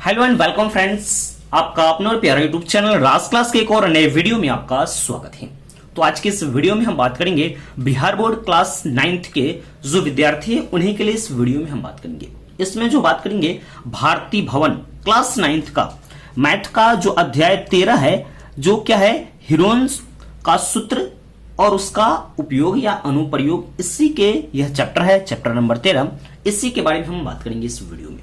Hello and welcome friends, आपका अपना और प्यारा यूट्यूब चैनल राज क्लास के एक और नए वीडियो में आपका स्वागत है। तो आज के इस वीडियो में हम बात करेंगे बिहार बोर्ड क्लास 9th के जो विद्यार्थी है उन्हीं के लिए इस वीडियो में हम बात करेंगे। इसमें जो बात करेंगे भारती भवन क्लास 9th का मैथ का जो अध्याय 13 है, जो क्या है हीरोन्स का सूत्र और उसका उपयोग या अनुप्रयोग, इसी के यह चैप्टर है, चैप्टर नंबर 13। इसी के बारे में हम बात करेंगे इस वीडियो में।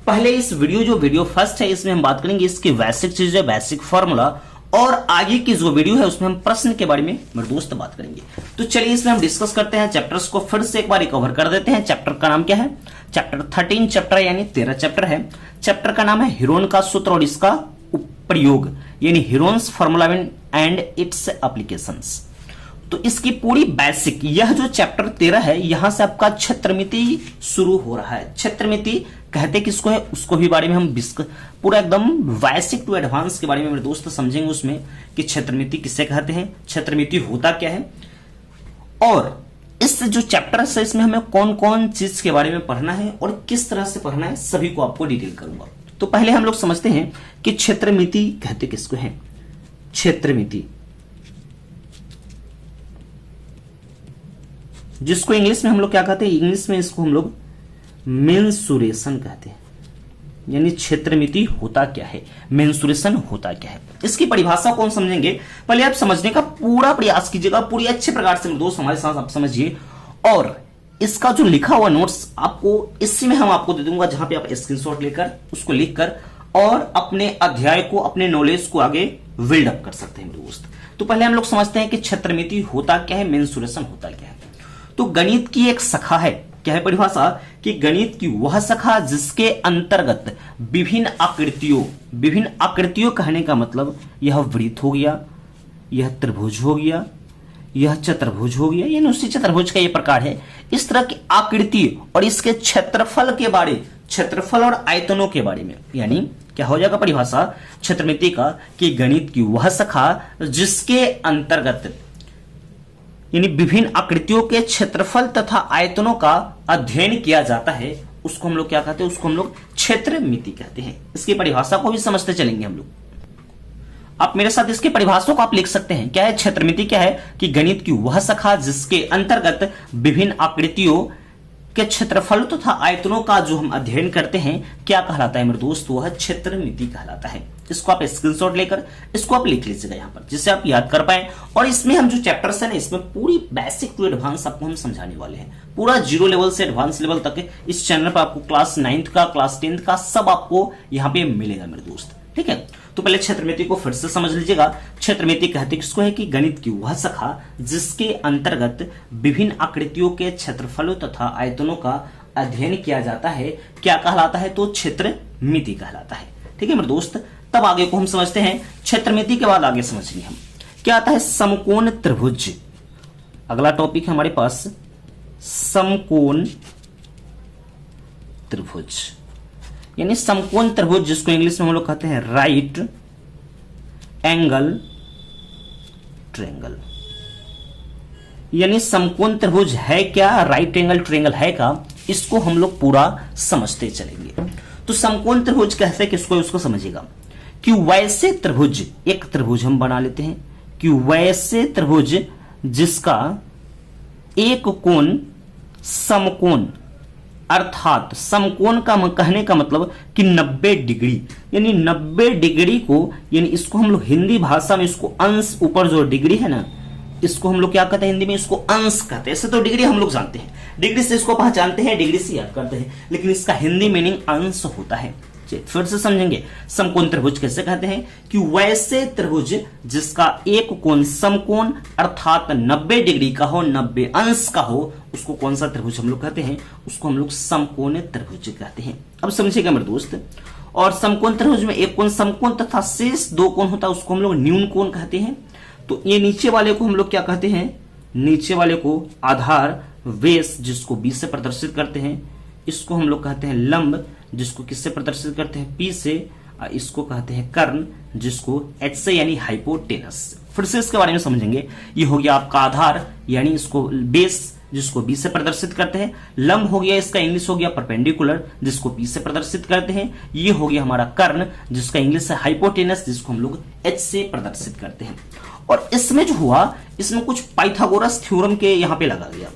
पहले इस वीडियो फर्स्ट है, इसमें हम बात करेंगे इसकी बेसिक चीजें, बेसिक फॉर्मूला, और आगे की जो वीडियो है उसमें हम प्रश्न के बारे में मेरे दोस्त बात करेंगे। तो चलिए इसमें हम डिस्कस करते हैं, चैप्टर्स को फिर से एक बार रिकवर कर देते हैं। चैप्टर का नाम क्या है? चैप्टर 13 चैप्टर यानी 13 चैप्टर है। चैप्टर का नाम है हीरोन का सूत्र और इसका प्रयोग, यानी Heron's formula and it's applications. तो इसकी पूरी बेसिक, यह जो चैप्टर 13 है, यहां से आपका क्षेत्रमिति शुरू हो रहा है। क्षेत्रमिति कहते किसको है उसको भी बारे में हम पूरा एकदम बेसिक टू एडवांस के बारे में मेरे दोस्त समझेंगे उसमें कि क्षेत्रमिति किसे कहते हैं, क्षेत्रमिति होता क्या है, और इस जो चैप्टर है इसमें हमें कौन कौन चीज के बारे में पढ़ना है और किस तरह से पढ़ना है, सभी को आपको डिटेल करूंगा। तो पहले हम लोग समझते हैं कि क्षेत्रमिति कहते किसको है। क्षेत्रमिति जिसको इंग्लिश में हम लोग क्या कहते हैं, इंग्लिश में इसको हम लोग मेंसुरेशन कहते हैं। यानी क्षेत्रमिति होता क्या है, मेंसुरेशन होता क्या है, इसकी परिभाषा कौन समझेंगे। पहले आप समझने का पूरा प्रयास कीजिएगा, पूरी अच्छे प्रकार से दोस्त हमारे साथ आप समझिए। और इसका जो लिखा हुआ नोट्स आपको इसी में हम आपको दे दूंगा, जहां पे आप स्क्रीनशॉट लेकर उसको लिखकर और अपने अध्याय को, अपने नॉलेज को आगे बिल्ड अप कर सकते हैं मेरे दोस्त। तो पहले हम लोग समझते हैं कि क्षेत्रमिति होता क्या है, मेंसुरेशन होता क्या है। तो गणित की एक शाखा है, क्या है परिभाषा, कि गणित की वह शाखा जिसके अंतर्गत विभिन्न आकृतियों कहने का मतलब यह वृत्त हो गया, यह त्रिभुज हो गया, यह चतुर्भुज हो गया, यानी उसी चतुर्भुज का यह प्रकार है। इस तरह की आकृति और इसके क्षेत्रफल के बारे, क्षेत्रफल और आयतनों के बारे में, यानी क्या हो जाएगा परिभाषा क्षेत्रमिति का, कि गणित की वह शाखा जिसके अंतर्गत यानी विभिन्न आकृतियों के क्षेत्रफल तथा आयतनों का अध्ययन किया जाता है, उसको हम लोग क्या कहते हैं, उसको हम लोग क्षेत्रमिति कहते हैं। इसकी परिभाषा को भी समझते चलेंगे हम लोग। आप मेरे साथ इसकी परिभाषा को आप लिख सकते हैं। क्या है क्षेत्रमिति? क्या है कि गणित की वह शाखा जिसके अंतर्गत विभिन्न आकृतियों के क्षेत्रफल तथा आयतनों का जो हम अध्ययन करते हैं, क्या कहलाता है मेरे दोस्त, वह क्षेत्रमिति कहलाता है। इसको आप स्क्रीनशॉट लेकर इसको आप लिख लीजिएगा यहाँ पर, जिससे आप याद कर पाए। और इसमें हम जो चैप्टर्स है ना, इसमें पूरी बेसिक टू एडवांस आपको हम समझाने वाले हैं, पूरा 0 लेवल से एडवांस लेवल तक इस चैनल पर आपको क्लास 9th का, क्लास 10th का सब आपको यहाँ पे मिलेगा मेरे दोस्त, ठीक है। तो पहले क्षेत्रमिति को फिर से समझ लीजिएगा। क्षेत्रमिति कहते किसको है कि गणित की वह शाखा जिसके अंतर्गत विभिन्न आकृतियों के क्षेत्रफलों तथा आयतनों का अध्ययन किया जाता है, क्या कहलाता है, तो क्षेत्रमिति कहलाता है, ठीक है मेरे दोस्त। तब आगे को हम समझते हैं। क्षेत्रमिति के बाद आगे समझेंगे हम क्या आता है, समकोण त्रिभुज। अगला टॉपिक है हमारे पास समकोण त्रिभुज, यानी समकोण त्रिभुज जिसको इंग्लिश में हम लोग कहते हैं राइट एंगल ट्रायंगल। यानी समकोण त्रिभुज है क्या, राइट एंगल ट्रायंगल है का, इसको हम लोग पूरा समझते चलेंगे। तो समकोण त्रिभुज कहते हैं किसको, उसको समझिएगा कि वैसे त्रिभुज, एक त्रिभुज हम बना लेते हैं कि वैसे त्रिभुज जिसका एक कोण समकोण, अर्थात समकोण का कहने का मतलब कि 90 डिग्री, यानी 90 डिग्री को, यानी इसको हम लोग हिंदी भाषा में इसको अंश, ऊपर जो डिग्री है ना, इसको हम लोग क्या कहते हैं हिंदी में, इसको अंश कहते हैं। ऐसे तो डिग्री हम लोग जानते हैं, डिग्री से इसको पहचानते हैं, डिग्री से याद करते हैं, लेकिन इसका हिंदी मीनिंग अंश होता है। फिर से समझेंगे समकोण त्रिभुज कैसे कहते हैं, कि वैसे त्रिभुज जिसका एक कोण समकोण अर्थात 90 डिग्री का हो, 90 अंश का हो, उसको कौन सा त्रिभुज हम लोग कहते हैं, उसको हम लोग समकोण त्रिभुज कहते हैं। अब समझिएगा मेरे दोस्त। और समकोण त्रिभुज में एक कोण समकोण तथा शेष 2 कोण होता है, उसको हम लोग न्यून कोण कहते हैं। तो ये नीचे वाले को हम लोग क्या कहते हैं, नीचे वाले को आधार, वेश जिसको बी से प्रदर्शित करते हैं, इसको हम लोग कहते हैं लंब जिसको किससे प्रदर्शित करते हैं, पी से, इसको कहते हैं कर्ण जिसको एच से यानी हाइपोटेनस। फिर से इसके बारे में समझेंगे। ये हो गया आपका आधार, यानी इसको बेस जिसको बी से प्रदर्शित करते हैं। लंब हो गया इसका इंग्लिश हो गया परपेंडिकुलर, जिसको पी से प्रदर्शित करते हैं। ये हो गया हमारा कर्ण, जिसका इंग्लिश है हाइपोटेनस, जिसको हम लोग एच से प्रदर्शित करते हैं। और इसमें जो हुआ, इसमें कुछ पाइथागोरस थ्योरम के यहां पे लगा गया,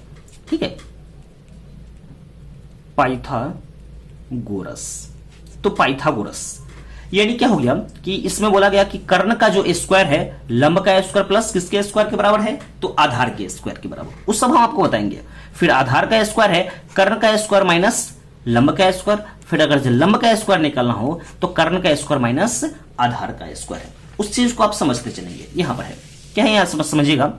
ठीक है, पाइथागोरस। तो पाइथागोरस यानी क्या हो गया कि इसमें बोला गया कि कर्ण का जो स्क्वायर है लंब का स्क्वायर प्लस किसके स्क्वायर के बराबर है, तो आधार के स्क्वायर के बराबर। उस सब हम आपको बताएंगे। फिर आधार का स्क्वायर है कर्ण का स्क्वायर माइनस लंब का स्क्वायर। फिर अगर लंब का स्क्वायर निकालना हो तो कर्ण का स्क्वायर माइनस आधार का स्क्वायर है। उस चीज को आप समझते चलेंगे। यहां पर है क्या है, यहां समझिएगा,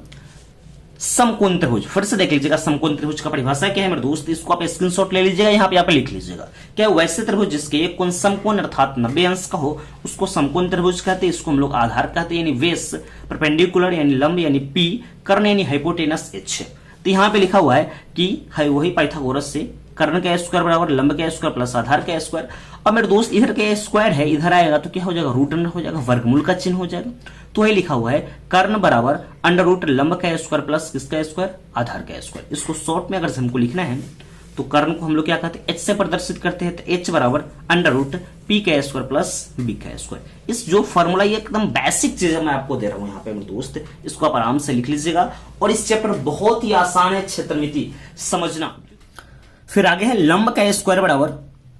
समकोण त्रिभुज। फिर से देख लीजिएगा समकोण त्रिभुज का परिभाषा क्या है मेरे दोस्त, इसको आप स्क्रीनशॉट ले लीजिएगा, यहां पे आप लिख लीजिएगा। क्या वैसे त्रिभुज जिसके एक कोण समकोण अर्थात 90 अंश का हो उसको समकोण त्रिभुज कहते हैं। इसको हम लोग आधार कहते हैं, यानी वेस, परपेंडिकुलर यानी लंब यानी पी, कर्ण यानी हाइपोटेनस एच। तो यहां पे लिखा हुआ है कि वही पाइथागोरस से कर्ण का स्क्वायर बराबर लंब का स्क्वायर प्लस आधार का स्क्वायर। अब मेरे दोस्त इधर का स्क्वायर है, इधर आएगा तो क्या हो जाएगा, रूट अंडर हो जाएगा, वर्गमूल का चिन्ह हो जाएगा। तो ये लिखा हुआ है कर्ण बराबर अंडर रूट लंब का स्क्वायर प्लस किसका स्क्वायर, आधार का स्क्वायर। इसको शॉर्ट में अगर हमको लिखना है तो कर्ण को हम लोग क्या कहते हैं, एच से प्रदर्शित करते हैं। तो एच बराबर अंडर रूट पी का स्क्वायर प्लस बी का स्क्वायर। इस जो फॉर्मूला ये एकदम बेसिक चीज है मैं आपको दे रहा हूं यहाँ पे मेरे दोस्त, इसको आप आराम से लिख लीजिएगा। और इस चैप्टर बहुत ही आसान है क्षेत्रमिति समझना। फिर आगे है लंब का स्क्वायर बराबर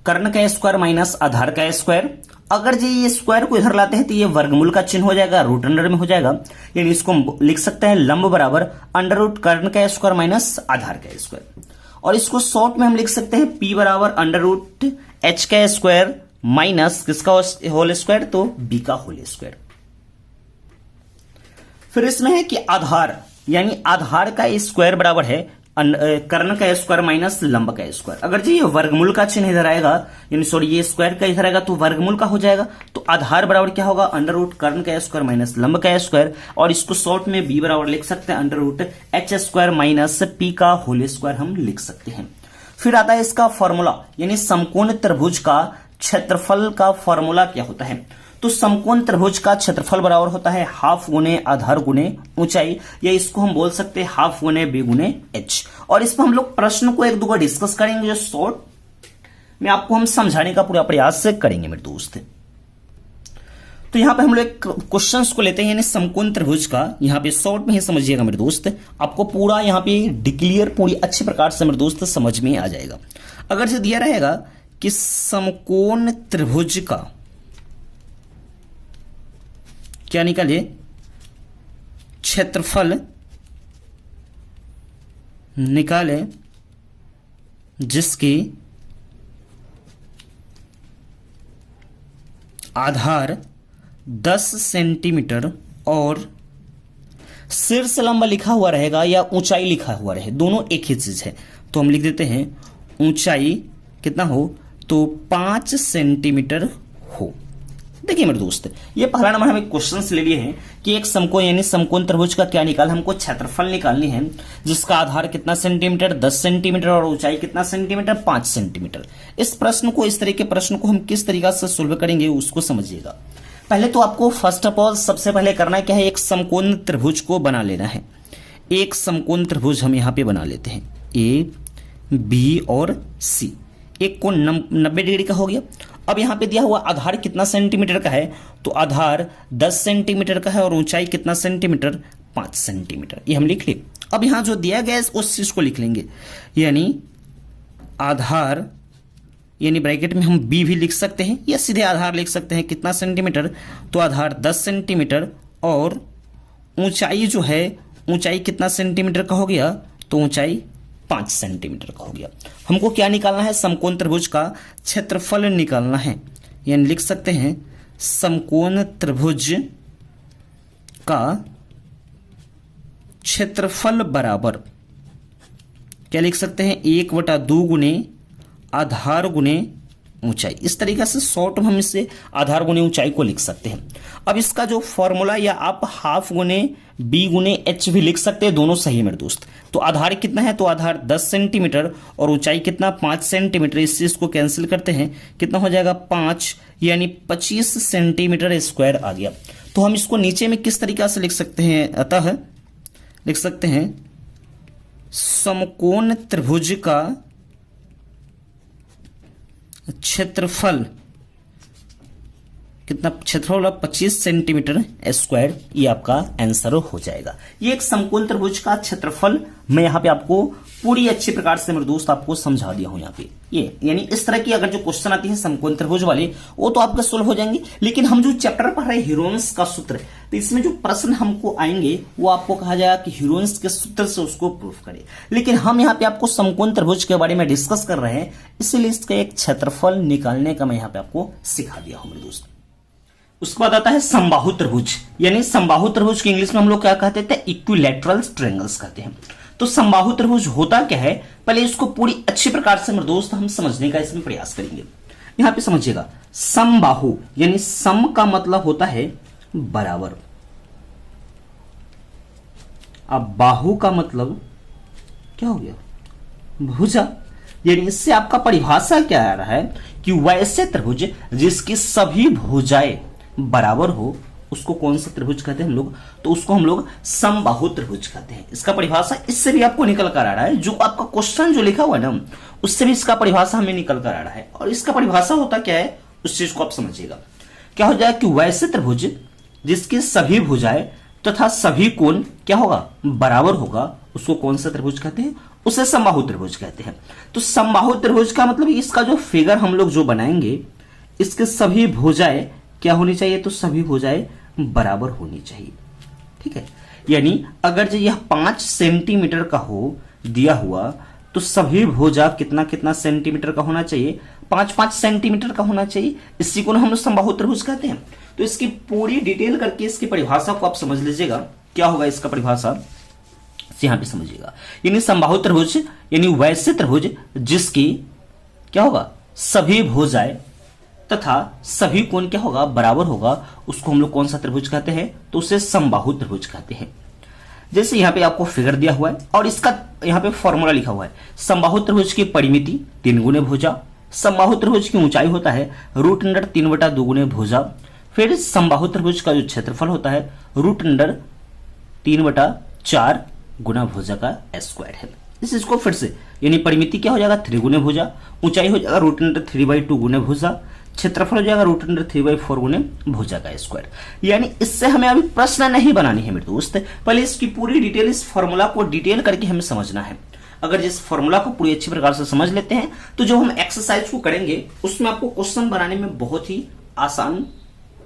कर्ण का स्क्वायर माइनस आधार का स्क्वायर। अगर जी ये स्क्वायर को इधर लाते हैं तो ये वर्गमूल का चिन्ह हो जाएगा, रूट अंडर में हो जाएगा। यानी इसको हम लिख सकते हैं लंब बराबर अंडर रूट कर्ण का स्क्वायर माइनस आधार का स्क्वायर। और इसको शॉर्ट में हम लिख सकते हैं पी बराबर अंडर रूट एच का स्क्वायर माइनस किसका होल स्क्वायर, तो बी का होल स्क्वायर। फिर इसमें है कि आधार यानी आधार का स्क्वायर बराबर है कर्ण का स्क्वायर माइनस लंब का स्क्वायर। अगर जी ये वर्गमूल का चिन्ह इधर आएगा, यानी सॉरी ये स्क्वायर का इधर आएगा तो वर्गमूल का हो जाएगा। तो आधार बराबर क्या होगा, अंडर रूट कर्ण का स्क्वायर माइनस लंब का स्क्वायर। और इसको शॉर्ट में बी बराबर लिख सकते हैं under root H square minus P का होल स्क्वायर हम लिख सकते हैं। फिर आता है इसका फॉर्मूला, यानी समकोण त्रिभुज का क्षेत्रफल का फॉर्मूला क्या होता है। तो समकोण त्रिभुज का क्षेत्रफल बराबर होता है हाफ गुने आधार गुने ऊंचाई, या इसको हम बोल सकते हैं हाफ गुने बी गुने एच। और इसमें हम लोग प्रश्न को एक दो बार डिस्कस करेंगे, जो शॉर्ट में आपको हम समझाने का पूरा प्रयास करेंगे मेरे दोस्त। तो यहां पे हम लोग एक क्वेश्चंस को लेते हैं, यानी समकोण त्रिभुज का यहां पे शॉर्ट में ही समझिएगा मेरे दोस्त, आपको पूरा यहां पे डिक्लियर पूरी अच्छी प्रकार से मेरे दोस्त समझ में आ जाएगा। अगर से दिया रहेगा कि समकोण त्रिभुज का क्या निकाले, क्षेत्रफल निकाले जिसकी आधार 10 सेंटीमीटर और शीर्ष लंब लिखा हुआ रहेगा या ऊंचाई लिखा हुआ रहे, दोनों एक ही चीज है। तो हम लिख देते हैं ऊंचाई कितना हो, तो 5 सेंटीमीटर हो। देखिए मेरे दोस्त, ये पहला नंबर हमें क्वेश्चंस ले लिए हैं कि एक समकोण यानी समकोण त्रिभुज का क्या निकाल, हमको क्षेत्रफल निकालनी है जिसका आधार कितना सेंटीमीटर, 10 सेंटीमीटर और ऊंचाई कितना सेंटीमीटर, 5 सेंटीमीटर। इस प्रश्न को, इस तरह के प्रश्न को हम किस तरीका से सोल्व करेंगे उसको समझिएगा। पहले तो आपको फर्स्ट ऑफ ऑल सबसे पहले करना क्या है, एक समकोण त्रिभुज को बना लेना है। एक समकोण त्रिभुज हम यहां पे बना लेते हैं, ए बी और सी। एक कोण 90 डिग्री का हो गया। अब यहां पे दिया हुआ आधार कितना सेंटीमीटर का है, तो आधार 10 सेंटीमीटर का है और ऊंचाई कितना सेंटीमीटर, 5 सेंटीमीटर। ये हम लिख ले। अब यहां जो दिया गया है उस चीज को लिख लेंगे, यानी आधार यानी ब्रैकेट में हम बी भी लिख सकते हैं या सीधे आधार लिख सकते हैं कितना सेंटीमीटर, तो आधार 10 सेंटीमीटर और ऊंचाई जो है, ऊंचाई कितना सेंटीमीटर का हो गया, तो ऊंचाई 5 सेंटीमीटर का हो गया। हमको क्या निकालना है, समकोण त्रिभुज का क्षेत्रफल निकालना है। यानी लिख सकते हैं समकोण त्रिभुज का क्षेत्रफल बराबर क्या लिख सकते हैं, 1/2 गुने आधार गुने ऊंचाई। इस तरीके से शॉर्ट में हम इससे आधार गुने ऊंचाई को लिख सकते हैं। अब इसका जो फॉर्मूला, या आप हाफ गुने बी गुने एच भी लिख सकते हैं, दोनों सही है मेरे दोस्त। तो आधार कितना है, तो आधार 10 सेंटीमीटर और ऊंचाई कितना, 5 सेंटीमीटर। इस चीज को कैंसिल करते हैं, कितना हो जाएगा 5, यानी 25 सेंटीमीटर स्क्वायर आ गया। तो हम इसको नीचे में किस तरीका से लिख सकते हैं, अतः लिख सकते हैं समकोण त्रिभुज का क्षेत्रफल कितना क्षेत्रफल 25 सेंटीमीटर स्क्वायर, ये आपका आंसर हो जाएगा। ये एक समकोण त्रिभुज का क्षेत्रफल मैं यहाँ पे आपको पूरी अच्छी प्रकार से मेरे दोस्त आपको समझा दिया हूं यहाँ पे। ये यानी इस तरह की अगर जो क्वेश्चन आती है समकोण त्रिभुज वाले वो तो आपका सोल्व हो जाएंगे, लेकिन हम जो चैप्टर पढ़ रहे हैं हीरोइंस का सूत्र, तो इसमें जो प्रश्न हमको आएंगे वो आपको कहा जाएगा कि हीरोइंस के सूत्र से उसको प्रूफ करें। लेकिन हम यहाँ पे आपको समकोण त्रिभुज के बारे में डिस्कस कर रहे हैं, इसीलिए इसका एक क्षेत्रफल निकालने का मैं यहाँ पे आपको सिखा दिया हूं मेरे दोस्त। उसके बाद आता है समबाहु त्रिभुज, यानी समबाहु त्रिभुज की इंग्लिश में हम लोग क्या कहते थे, इक्विलैटरल ट्रायंगल्स कहते हैं। तो समबाहु त्रिभुज होता क्या है, पहले इसको पूरी अच्छी प्रकार से मेरे दोस्त हम समझने का इसमें प्रयास करेंगे। यहां पे समझिएगा, समबाहु यानी सम का मतलब होता है बराबर, अब बाहु का मतलब क्या हो गया, भुजा। यानी इससे आपका परिभाषा क्या आ रहा है कि वैसे त्रिभुज जिसकी सभी भुजाएं बराबर हो उसको कौन सा त्रिभुज कहते हैं हम लोग, तो उसको हम लोग समबाहु त्रिभुज कहते हैं। इसका परिभाषा इससे भी आपको निकल कर आ रहा है, जो आपका क्वेश्चन जो लिखा हुआ है ना उससे भी इसका परिभाषा हमें निकल कर आ रहा है। और इसका परिभाषा होता क्या है उस चीज को आप समझिएगा। क्या हो जाएगा कि वैसे त्रिभुज जिसकी सभी भुजाएं तथा सभी कोण क्या होगा, बराबर होगा, उसको कौन सा त्रिभुज कहते हैं, उसे समबाहु त्रिभुज कहते हैं। तो समबाहु त्रिभुज का मतलब इसका जो फिगर हम लोग जो बनाएंगे, इसके सभी भुजाएं क्या होनी चाहिए, तो सभी भुजाएं बराबर होनी चाहिए। ठीक है, यानी अगर जो यह 5 सेंटीमीटर का हो दिया हुआ, तो सभी भुजा कितना कितना सेंटीमीटर का होना चाहिए, 5-5 सेंटीमीटर का होना चाहिए। इसी को हम लोग समबाहु त्रिभुज कहते हैं। तो इसकी पूरी डिटेल करके इसकी परिभाषा को आप समझ लीजिएगा, क्या होगा इसका परिभाषा यहां पे समझिएगा। यानी समबाहु त्रिभुज यानी वैसे त्रिभुज जिसकी क्या होगा, सभी भुजाएं तथा सभी कोण क्या होगा, बराबर होगा, उसको हम लोग कौन सा त्रिभुज कहते हैं, तो उसे समबाहु त्रिभुज कहते हैं। जैसे यहाँ पे आपको फिगर दिया हुआ है और इसका यहाँ पे फॉर्मूला लिखा हुआ है, समबाहु त्रिभुज की परिमिति 3 गुने भुजा, समबाहु त्रिभुज की ऊंचाई होता है √3/2 गुने भुजा, फिर समबाहु त्रिभुज का जो क्षेत्रफल होता है √3/4 गुना भुजा का स्क्वायर है। इस चीज को फिर से, यानी परिमिति क्या हो जाएगा 3 गुने भुजा, ऊंचाई हो जाएगा √3/2 गुने भुजा, क्षेत्रफल हो जाएगा √3/4 गुने भुजा का स्क्वायर। यानी इससे हमें अभी प्रश्न नहीं बनानी है मेरे दोस्त, पहले इसकी पूरी डिटेल, इस फॉर्मूला को डिटेल करके हमें समझना है। अगर जिस फॉर्मूला को पूरी अच्छी प्रकार से समझ लेते हैं तो जो हम एक्सरसाइज को करेंगे उसमें आपको क्वेश्चन बनाने में बहुत ही आसान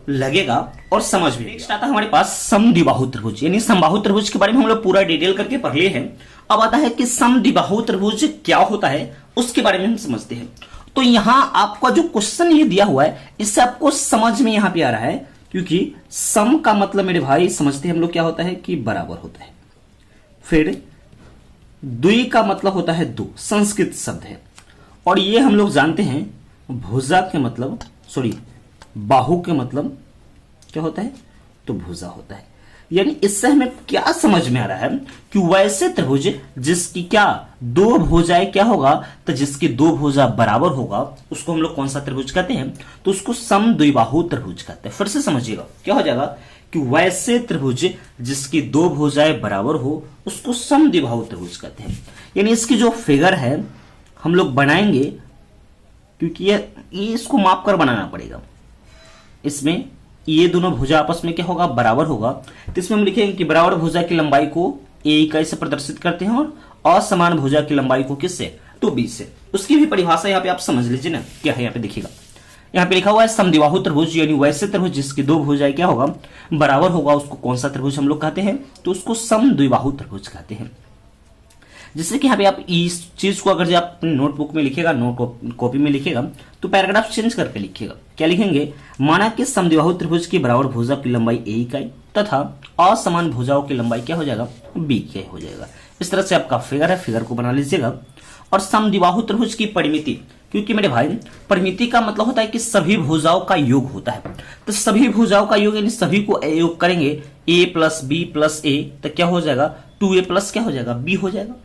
लगेगा और समझ भी। नेक्स्ट आता है हमारे पास समद्विबाहु त्रिभुज, यानी समबाहु त्रिभुज के बारे में हम लोग पूरा डिटेल करके पढ़ लिए हैं। अब आता है कि समद्विबाहु त्रिभुज क्या होता है, उसके बारे में हम समझते हैं। तो यहां आपका जो क्वेश्चन ये दिया हुआ है, इससे आपको समझ में यहां पे आ रहा है, क्योंकि सम का मतलब मेरे भाई समझते हैं हम लोग क्या होता है कि बराबर होता है। फिर द्वि का मतलब होता है 2, संस्कृत शब्द है। और ये हम लोग जानते हैं भुजा के मतलब, बाहु के मतलब क्या होता है, तो भुजा होता है। यानी इससे हमें क्या समझ में आ रहा है कि वैसे त्रिभुज जिसकी क्या 2 भुजाएं क्या होगा, तो जिसकी 2 भुजा बराबर होगा उसको हम लोग कौन सा त्रिभुज कहते हैं, तो उसको समद्विबाहु त्रिभुज कहते हैं। फिर से समझिएगा, क्या हो जाएगा कि वैसे त्रिभुज जिसकी 2 भुजाएं बराबर हो उसको समद्विबाहु त्रिभुज कहते हैं। यानी इसकी जो फिगर है हम लोग बनाएंगे, क्योंकि ये इसको माप कर बनाना पड़ेगा। इसमें ये दोनों भुजा आपस में क्या होगा, बराबर होगा। तो इसमें हम लिखेंगे कि बराबर भुजा की लंबाई को a इकाई से प्रदर्शित करते हैं और असमान भुजा की लंबाई को किससे, तो b से। उसकी भी परिभाषा यहाँ पे आप समझ लीजिए ना, क्या है यहाँ पे देखिएगा। यहाँ पे लिखा हुआ है समद्विबाहु त्रिभुज, यानी वैसे त्रिभुज जिसकी 2 भुजाएं क्या होगा, बराबर होगा, उसको कौन सा त्रिभुज हम लोग कहते हैं, तो उसको समद्विबाहु त्रिभुज कहते हैं। जैसे कि यहाँ पे आप इस चीज को अगर आप अपनी नोटबुक में लिखेगा, नोट कॉपी में लिखेगा, तो पैराग्राफ चेंज करके लिखिएगा। क्या लिखेंगे, माना कि समद्विबाहु त्रिभुज की बराबर भुजा की लंबाई a इकाई तथा असमान भुजाओं की लंबाई क्या हो जाएगा, b इकाई हो जाएगा। इस तरह से आपका फिगर है, फिगर को बना लीजिएगा। और समद्विबाहु त्रिभुज की परिमिति, क्योंकि मेरे भाई परिमिति का मतलब होता है कि सभी भुजाओं का योग होता है। तो सभी भुजाओं का योग यानी सभी को योग करेंगे, a plus b plus a, तो क्या हो जाएगा 2a प्लस क्या हो जाएगा, b हो जाएगा।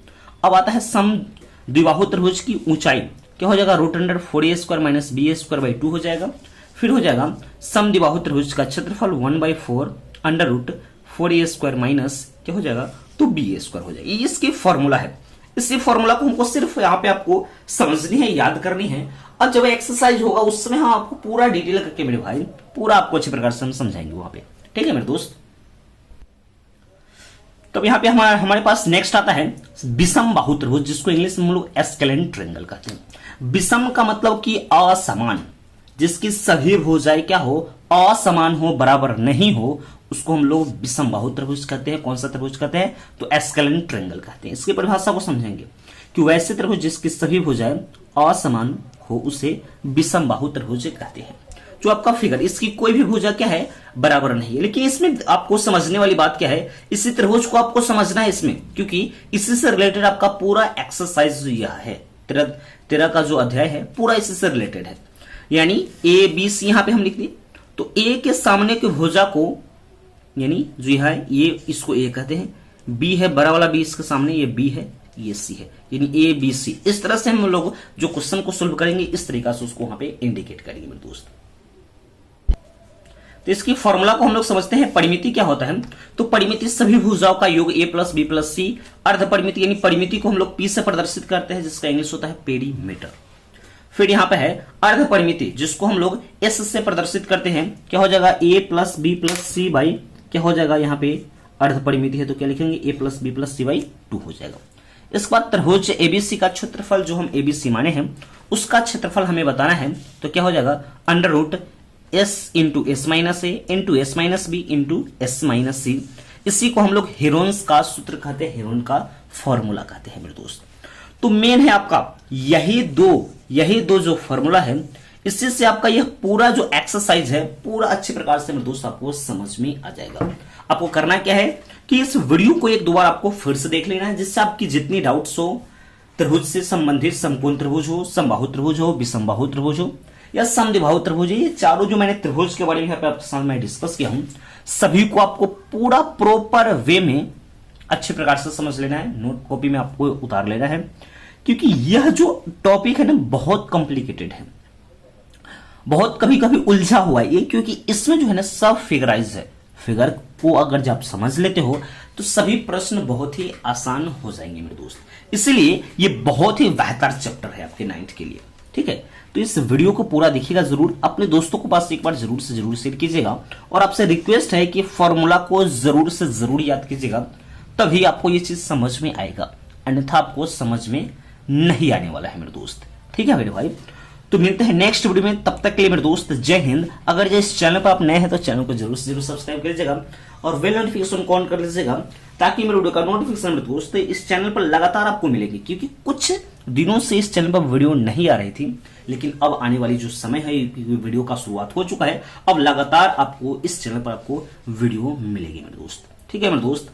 अब आता है समद्विबाहु त्रिभुज की ऊंचाई, क्या हो जाएगा √4a² माइनस ba² 2 हो जाएगा। फिर हो जाएगा समद्विबाहु त्रिभुज का क्षेत्रफल 1/4 √4a² माइनस क्या हो जाएगा, तो ba² हो जाएगा। ये इसकी फॉर्मूला है। इसी फॉर्मूला को हमको सिर्फ यहाँ पे आपको समझनी है, याद करनी है, और जब एक्सरसाइज होगा उस समय हम आपको पूरा डिटेल करके मेरे भाई पूरा आपको अच्छे प्रकार से हम समझाएंगे वहां पे। ठीक है मेरे दोस्त। तो यहाँ पे हमारे पास नेक्स्ट आता है विषम बाहु त्रिभुज, जिसको इंग्लिश में हम लोग एस्केलेन ट्रायंगल कहते हैं। विषम का मतलब कि असमान, जिसकी सभी भुजाएं क्या हो, असमान हो, बराबर नहीं हो, उसको हम लोग विषम बाहु त्रिभुज कहते हैं। कौन सा त्रिभुज कहते हैं? तो एस्केलेन ट्रायंगल कहते हैं। इसकी परिभाषा को समझेंगे कि वैसे त्रिभुज जिसकी सभी भुजाएं असमान हो उसे विषम बाहु त्रिभुज कहते हैं। जो आपका फिगर, इसकी कोई भी भुजा क्या है, बराबर नहीं है। लेकिन इसमें आपको समझने वाली बात क्या है, इसी त्रिभुज को आपको समझना है इसमें, क्योंकि इसी से रिलेटेड आपका पूरा एक्सरसाइज यह है। तेरह का जो अध्याय है पूरा इसी से रिलेटेड है। यानी ए बी सी यहां पे हम लिख दिए, तो ए के सामने की भुजा को, यानी जो यह है ये, इसको ए कहते हैं। बी है बड़ा वाला बी, इसके सामने ये बी है, ये सी है, यानी ए बी सी। इस तरह से हम लोग जो क्वेश्चन को सोल्व करेंगे इस तरीका से उसको वहां पे इंडिकेट करेंगे मेरे दोस्त। तो इसकी फॉर्मूला को हम लोग समझते हैं। परिमिति क्या होता है? तो परिमिति सभी भुजाओं का योग a प्लस बी प्लस सी। अर्ध परिमिति यानी परिमिति को हम लोग p से प्रदर्शित करते हैं, जिसका इंग्लिश होता है पेरीमीटर। फिर यहां पे है अर्ध परिमिति, जिसको हम लोग s से प्रदर्शित करते हैं। क्या हो जाएगा? a plus B plus C by, क्या हो जाएगा यहाँ पे अर्ध परिमिति है तो क्या लिखेंगे? a plus B plus C by 2 हो जाएगा। इसके बाद त्रिभुज एबीसी का क्षेत्रफल, जो हम एबीसी माने हैं उसका क्षेत्रफल हमें बताना है, तो क्या हो जाएगा? Under root s into s minus a into s minus b into s minus c. इसी को हम लोग हेरोन्स का सूत्र कहते हैं, हेरोन का फॉर्मूला कहते हैं मेरे दोस्त। तो मेन है आपका यही दो जो फॉर्मूला है, इसी से आपका यह पूरा जो एक्सरसाइज है पूरा अच्छे प्रकार से मेरे दोस्त आपको समझ में आ जाएगा। आपको करना क्या है कि इस वीडियो को एक दो बार आपको फिर से देख लेना है, जिससे आपकी जितनी डाउट्स हो, त्रिभुज से संबंधित समकोण त्रिभुज हो, समबाहु त्रिभुज हो, विषमबाहु त्रिभुज हो या समद्विबाहु त्रिभुज, ये चारों जो मैंने त्रिभुज के बारे में आपके साथ में डिस्कस किया हूं, सभी को आपको पूरा प्रॉपर वे में अच्छे प्रकार से समझ लेना है। नोट कॉपी में आपको उतार लेना है, क्योंकि यह जो टॉपिक है ना बहुत कॉम्प्लिकेटेड है, बहुत कभी कभी उलझा हुआ है ये, क्योंकि इसमें जो है ना सब फिगराइज है। फिगर को अगर जब समझ लेते हो तो सभी प्रश्न बहुत ही आसान हो जाएंगे मेरे दोस्त। इसलिए ये बहुत ही बेहतर चैप्टर है आपके 9th के लिए। ठीक है, तो इस वीडियो को पूरा देखिएगा जरूर, अपने दोस्तों को पास एक बार जरूर से जरूर शेयर कीजिएगा, और आपसे रिक्वेस्ट है कि फॉर्मूला को जरूर से जरूर याद कीजिएगा, तभी आपको ये चीज समझ में आएगा, अन्यथा आपको समझ में नहीं आने वाला है मेरे दोस्त। ठीक है मेरे भाई, तो मिलते हैं नेक्स्ट वीडियो में, तब तक के लिए मेरे दोस्त जय हिंद। अगर जो इस चैनल पर आप नए हैं तो चैनल को जरूर से जरूर सब्सक्राइब कर लीजिएगा और बेल नोटिफिकेशन को ऑन कर लीजिएगा, ताकि मेरे वीडियो का नोटिफिकेशन मेरे दोस्त इस चैनल पर लगातार आपको मिलेगी। क्योंकि कुछ दिनों से इस चैनल पर वीडियो नहीं आ रही थी, लेकिन अब आने वाली जो समय है वीडियो का शुरुआत हो चुका है, अब लगातार आपको इस चैनल पर आपको वीडियो मिलेगी मेरे दोस्त। ठीक है मेरे दोस्त।